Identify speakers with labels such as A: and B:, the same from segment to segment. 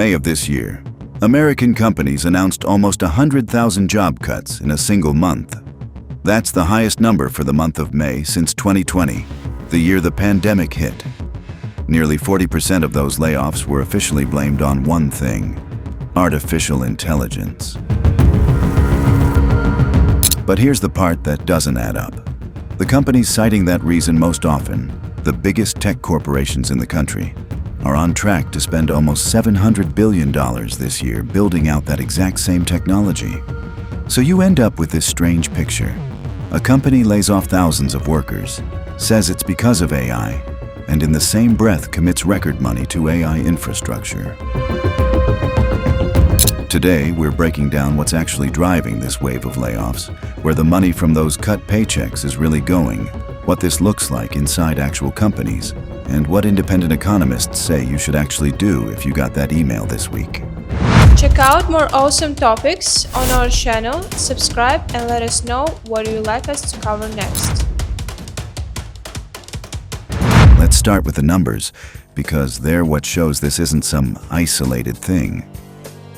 A: May of this year, American companies announced almost 100,000 job cuts in a single month. That's the highest number for the month of May since 2020, the year the pandemic hit. Nearly 40% of those layoffs were officially blamed on one thing: artificial intelligence. But here's the part that doesn't add up. The companies citing that reason most often, the biggest tech corporations in the country, are on track to spend almost $700 billion this year building out that exact same technology. So you end up with this strange picture. A company lays off thousands of workers, says it's because of AI, and in the same breath commits record money to AI infrastructure. Today, we're breaking down what's actually driving this wave of layoffs, where the money from those cut paychecks is really going, what this looks like inside actual companies, and what independent economists say you should actually do if you got that email this week.
B: Check out more awesome topics on our channel, subscribe and let us know what you'd like us to cover next.
A: Let's start with the numbers, because they're what shows this isn't some isolated thing.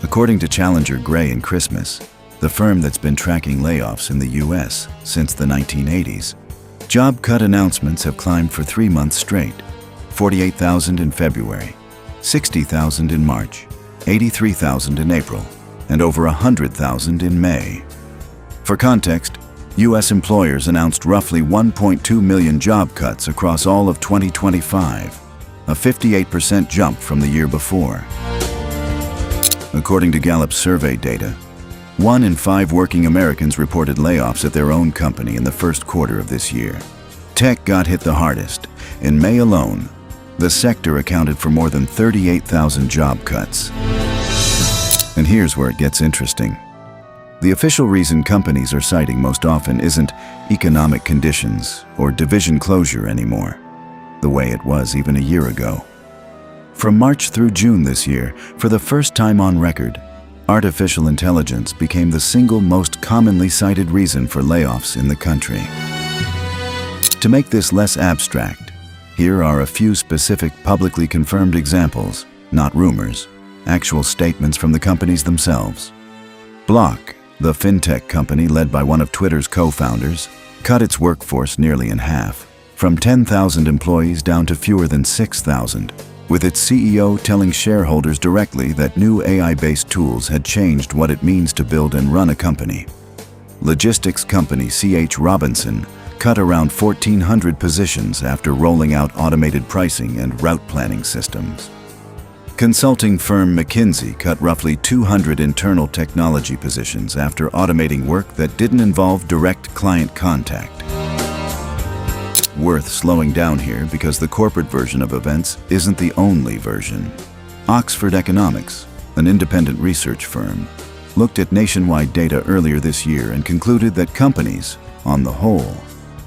A: According to Challenger Gray and Christmas, the firm that's been tracking layoffs in the US since the 1980s, job cut announcements have climbed for 3 months straight: 48,000 in February, 60,000 in March, 83,000 in April, and over 100,000 in May. For context, U.S. employers announced roughly 1.2 million job cuts across all of 2025, a 58% jump from the year before. According to Gallup survey data, 1 in 5 working Americans reported layoffs at their own company in the first quarter of this year. Tech got hit the hardest. In May alone, the sector accounted for more than 38,000 job cuts. And here's where it gets interesting. The official reason companies are citing most often isn't economic conditions or division closure anymore, the way it was even a year ago. From March through June this year, for the first time on record, artificial intelligence became the single most commonly cited reason for layoffs in the country. To make this less abstract, here are a few specific publicly confirmed examples, not rumors, actual statements from the companies themselves. Block, the fintech company led by one of Twitter's co-founders, cut its workforce nearly in half, from 10,000 employees down to fewer than 6,000, with its CEO telling shareholders directly that new AI-based tools had changed what it means to build and run a company. Logistics company C.H. Robinson cut around 1,400 positions after rolling out automated pricing and route planning systems. Consulting firm McKinsey cut roughly 200 internal technology positions after automating work that didn't involve direct client contact. Worth slowing down here because the corporate version of events isn't the only version. Oxford Economics, an independent research firm, looked at nationwide data earlier this year and concluded that companies, on the whole,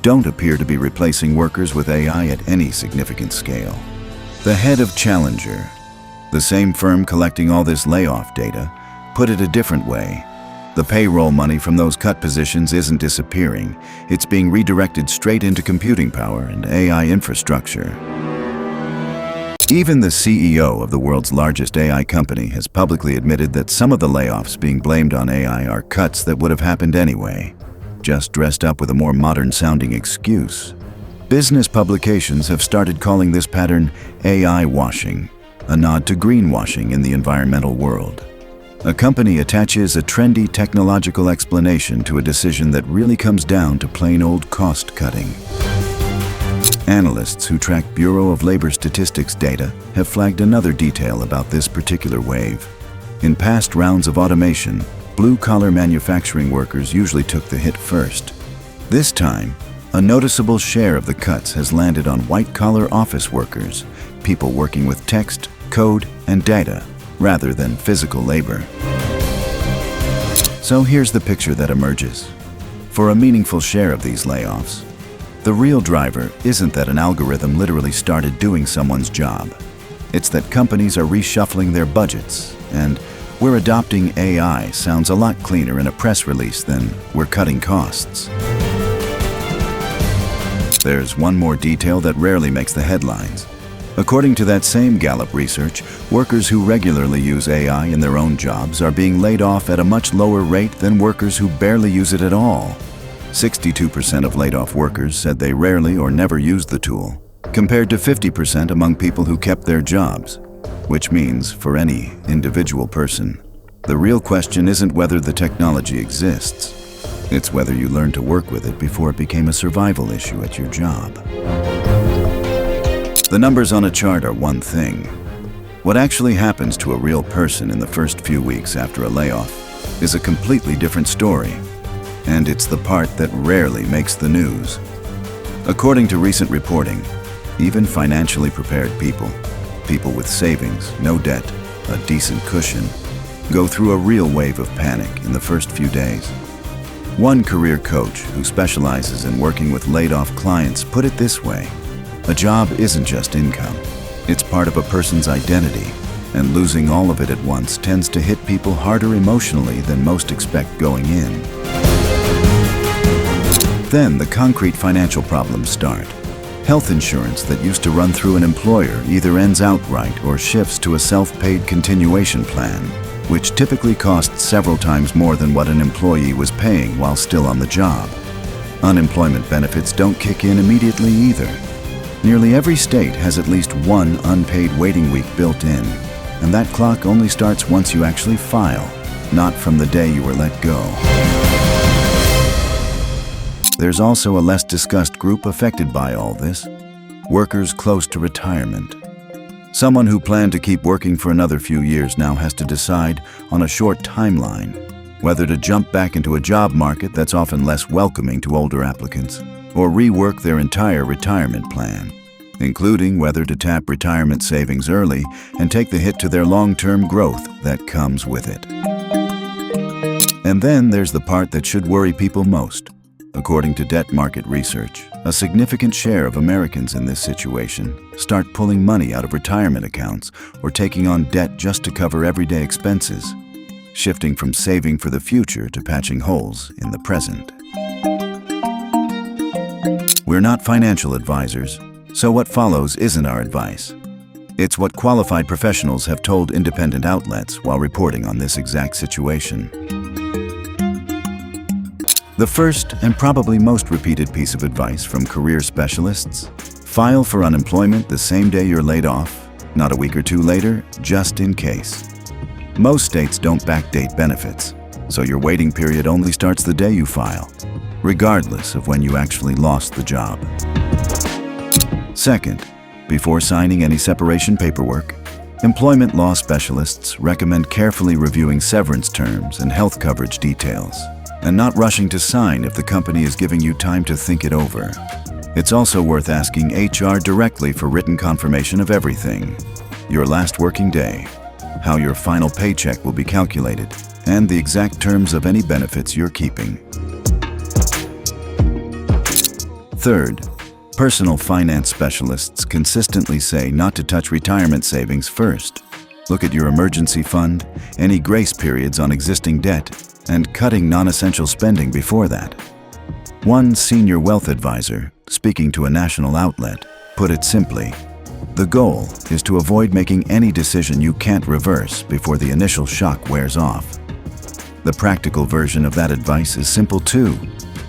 A: don't appear to be replacing workers with AI at any significant scale. The head of Challenger, the same firm collecting all this layoff data, put it a different way. The payroll money from those cut positions isn't disappearing. It's being redirected straight into computing power and AI infrastructure. Even the CEO of the world's largest AI company has publicly admitted that some of the layoffs being blamed on AI are cuts that would have happened anyway, just dressed up with a more modern-sounding excuse. Business publications have started calling this pattern AI washing, a nod to greenwashing in the environmental world. A company attaches a trendy technological explanation to a decision that really comes down to plain old cost-cutting. Analysts who track Bureau of Labor Statistics data have flagged another detail about this particular wave. In past rounds of automation, blue-collar manufacturing workers usually took the hit first. This time, a noticeable share of the cuts has landed on white-collar office workers, people working with text, code, and data, rather than physical labor. So here's the picture that emerges. For a meaningful share of these layoffs, the real driver isn't that an algorithm literally started doing someone's job. It's that companies are reshuffling their budgets, and "we're adopting AI" sounds a lot cleaner in a press release than "we're cutting costs." There's one more detail that rarely makes the headlines. According to that same Gallup research, workers who regularly use AI in their own jobs are being laid off at a much lower rate than workers who barely use it at all. 62% of laid-off workers said they rarely or never used the tool, compared to 50% among people who kept their jobs, which means for any individual person, the real question isn't whether the technology exists. It's whether you learn to work with it before it became a survival issue at your job. The numbers on a chart are one thing. What actually happens to a real person in the first few weeks after a layoff is a completely different story. And it's the part that rarely makes the news. According to recent reporting, even financially prepared people with savings, no debt, a decent cushion, go through a real wave of panic in the first few days. One career coach who specializes in working with laid-off clients put it this way: a job isn't just income, it's part of a person's identity, and losing all of it at once tends to hit people harder emotionally than most expect going in. Then the concrete financial problems start. Health insurance that used to run through an employer either ends outright or shifts to a self-paid continuation plan, which typically costs several times more than what an employee was paying while still on the job. Unemployment benefits don't kick in immediately either. Nearly every state has at least one unpaid waiting week built in, and that clock only starts once you actually file, not from the day you were let go. There's also a less discussed group affected by all this: workers close to retirement. Someone who planned to keep working for another few years now has to decide on a short timeline whether to jump back into a job market that's often less welcoming to older applicants, or rework their entire retirement plan, including whether to tap retirement savings early and take the hit to their long-term growth that comes with it. And then there's the part that should worry people most. According to debt market research, a significant share of Americans in this situation start pulling money out of retirement accounts or taking on debt just to cover everyday expenses, shifting from saving for the future to patching holes in the present. We're not financial advisors, so what follows isn't our advice. It's what qualified professionals have told independent outlets while reporting on this exact situation. The first and probably most repeated piece of advice from career specialists: file for unemployment the same day you're laid off, not a week or two later, just in case. Most states don't backdate benefits, so your waiting period only starts the day you file, regardless of when you actually lost the job. Second, before signing any separation paperwork, employment law specialists recommend carefully reviewing severance terms and health coverage details, and not rushing to sign if the company is giving you time to think it over. It's also worth asking HR directly for written confirmation of everything: your last working day, how your final paycheck will be calculated, and the exact terms of any benefits you're keeping. Third, personal finance specialists consistently say not to touch retirement savings first. Look at your emergency fund, any grace periods on existing debt, and cutting non-essential spending before that. One senior wealth advisor, speaking to a national outlet, put it simply: the goal is to avoid making any decision you can't reverse before the initial shock wears off. The practical version of that advice is simple too.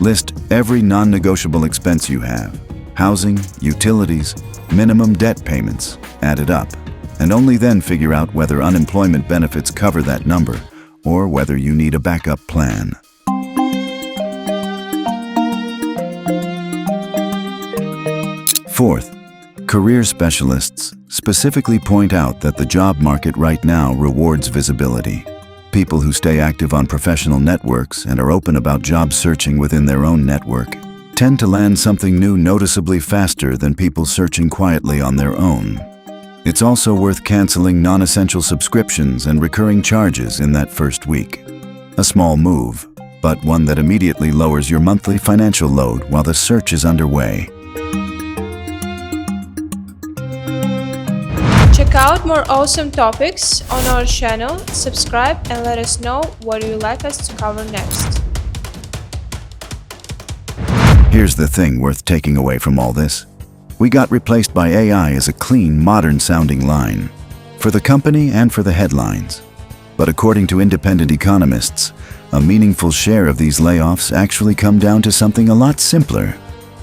A: List every non-negotiable expense you have: housing, utilities, minimum debt payments, add it up, and only then figure out whether unemployment benefits cover that number or whether you need a backup plan. Fourth, career specialists specifically point out that the job market right now rewards visibility. People who stay active on professional networks and are open about job searching within their own network tend to land something new noticeably faster than people searching quietly on their own. It's also worth canceling non-essential subscriptions and recurring charges in that first week. A small move, but one that immediately lowers your monthly financial load while the search is underway.
B: Check out more awesome topics on our channel, subscribe and let us know what you would like us to cover next.
A: Here's the thing worth taking away from all this. We got replaced by AI as a clean, modern-sounding line, for the company and for the headlines. But according to independent economists, a meaningful share of these layoffs actually come down to something a lot simpler: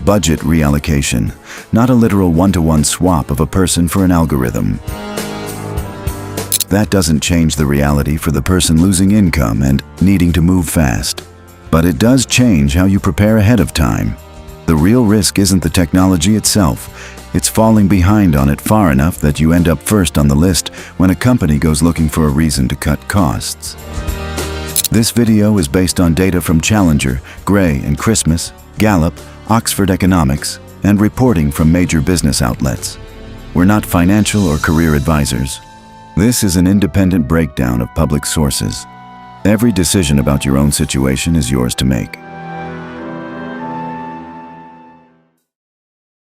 A: budget reallocation, not a literal one-to-one swap of a person for an algorithm. That doesn't change the reality for the person losing income and needing to move fast. But it does change how you prepare ahead of time. The real risk isn't the technology itself. It's falling behind on it far enough that you end up first on the list when a company goes looking for a reason to cut costs. This video is based on data from Challenger, Gray and Christmas, Gallup, Oxford Economics, and reporting from major business outlets. We're not financial or career advisors. This is an independent breakdown of public sources. Every decision about your own situation is yours to make.